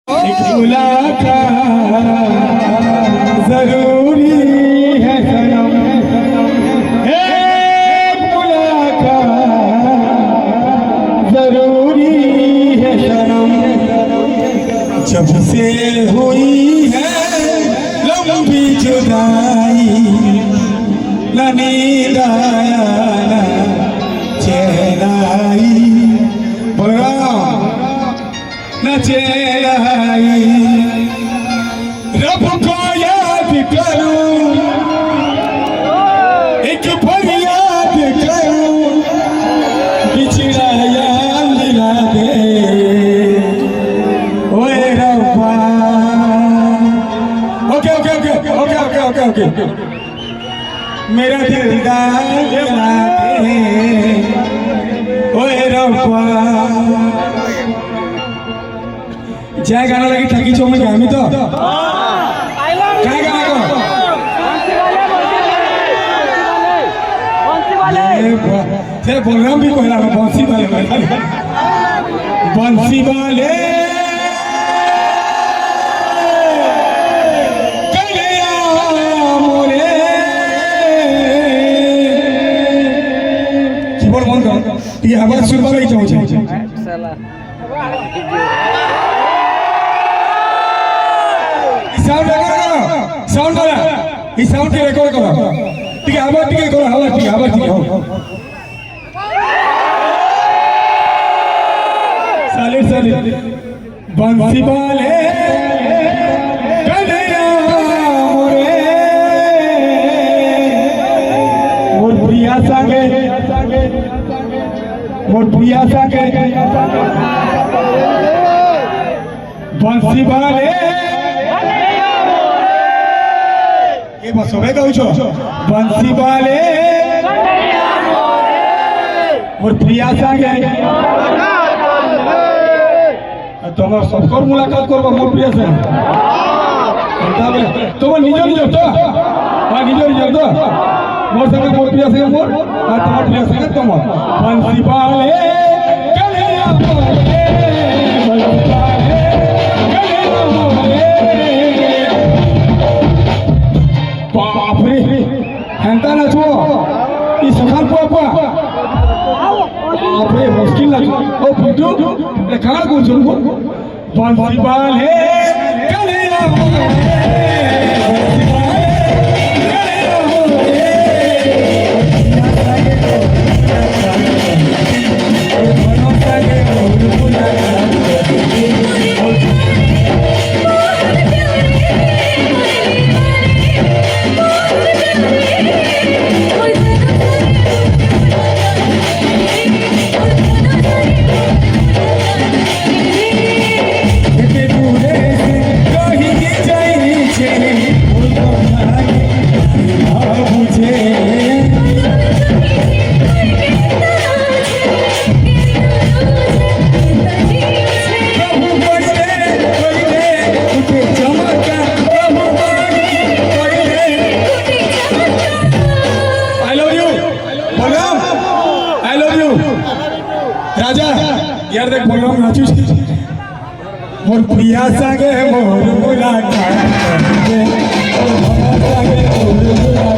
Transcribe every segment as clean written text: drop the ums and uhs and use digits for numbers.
एक मुलाकात जरूरी है सनम, एक मुलाकात जरूरी है सनम। जब से हुई है लंबी जुदाई, न नींद आया न चैन आई, न चैन आई। रब को याद करूं, एक फरियाद करूं, बिछड़ा याद दिला दे ओए रब्बा। Okay okay okay okay okay okay okay मेरा दिलदार जला दे ओए रब्बा। जय गाना लगी ठगी छो में गामी तो क्या गाना को तेरे प्रोग्राम भी कहला बंसी वाले बंसी वाले कन्हैया मोरे कीबोर्ड बंद कर ये आवाज सुनबा नहीं चाहू साला साउंड वाला ये साउंड के रिकॉर्ड करो ठीक है। आवाज ठीक है करो, आवाज ठीक है, आवाज ठीक है हो साले साले बंसी वाले कन्हैया मोरे मोर प्रिया संगे बंसी वाले ये बस हो कहू छो बंसी वाले मोर प्रिया संगे তোমার सबकर मुलाकात करबो मोर प्रिया से তোমার নিজ নিজ তো নিজ নিজ তো मोर संगे मोर प्रिया से मोर और তোমার प्रिया संगे তোমার बंसी वाले कन्हैया मोरे बंसी वाले कन्हैया मोरे। बाप रे हेंता नाचो ई सखान पुआ बाप रे मुश्किल नाचो ओ फुटू ए कहां को सुनको बंसी वाले कन्हैया मोरे बंसी वाले कन्हैया मोरे। राजा यार देख बोल रहा हूँ नाचू मोर प्रिया संगे मोर मुलाकात करके मोर संगे मोर मुलाकात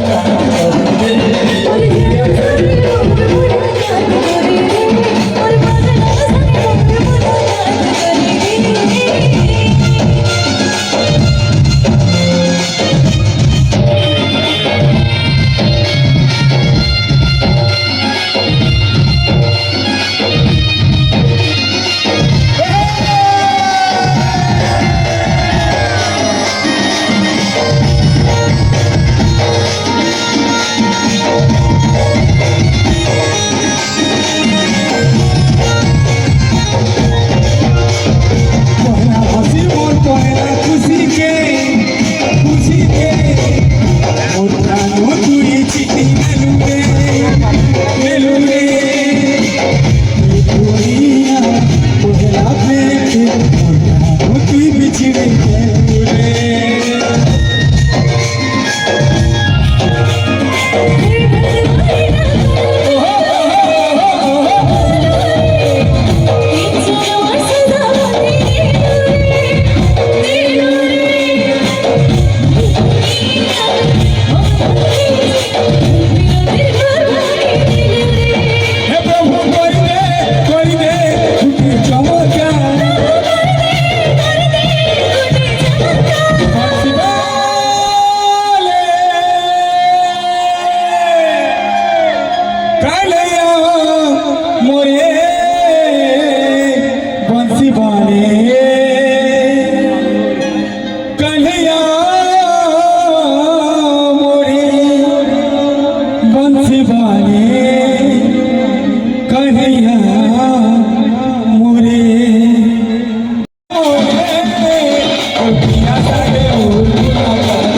पिया संगे मोर मुलाकात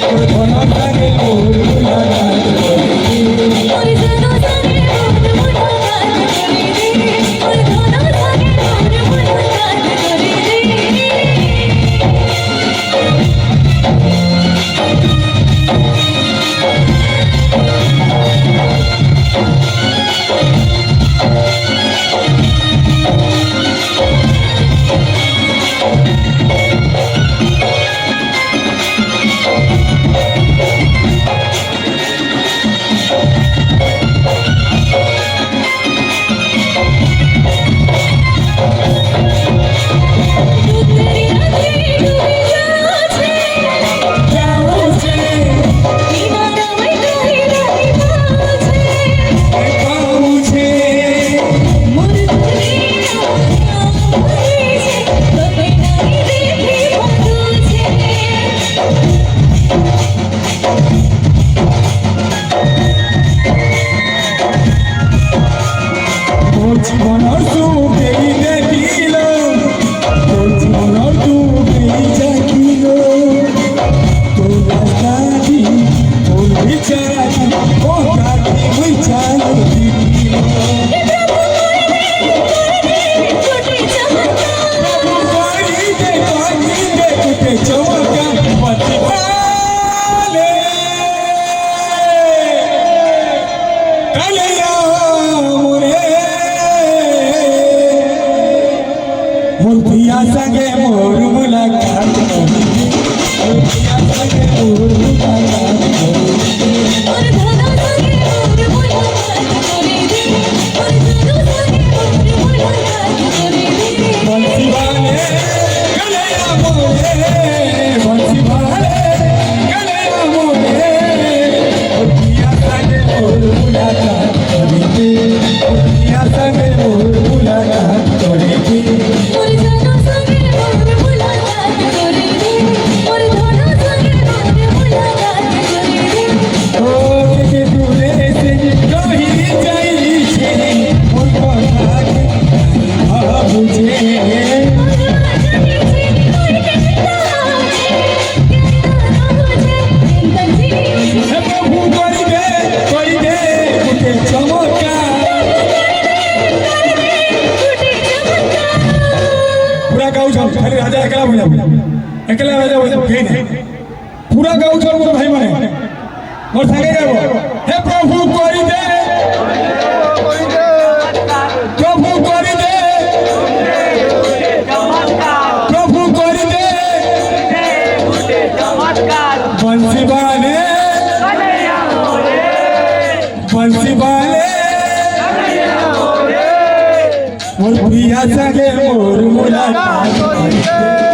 और धन संगे मोर मुलाकात और जनो संगे मोर मुलाकात करे दे और धनो संगे मोर मुलाकात करे दे জীবনের সুখে দেখিল তোর জীবনের সুখে জাগিল তোর রাস্তাটি তোর বিচারি ও কাটি বিচারি দিল কুটে চমকা পতি পালে কালিয়া मोर पिया संगे मोर मुलाकात मोर पिया संगे मोर मुलाकात और धनो संगे मोर मुलाकात करे दे और जनो संगे मोर मुलाकात करे दे बंसी वाले कलैया मोरे बंसी वाले कलैया मोरे मोर पिया संगे मोर मुलाकात करे दे मोर पिया संगे मोर मुलाकात करे दे और जनो संगे मोर मुलाकात करे दे और धनो संगे मोर मुलाकात करे दे ओ के दूरे से कहीं जाई छे मोर पता आ बुझे प्रभु करी दे कुटे चमका पूरा गाँव छल खाली राजा एकला बजा एकला राजा बजा कहीं नहीं पूरा गाँव छल मोर भाई माने मोर संगे गाबो हे प्रभु करी दे प्रभु करी दे प्रभु करी दे बंसी वाले बंसी वाले मोर पिया संगे मोर मुलाकात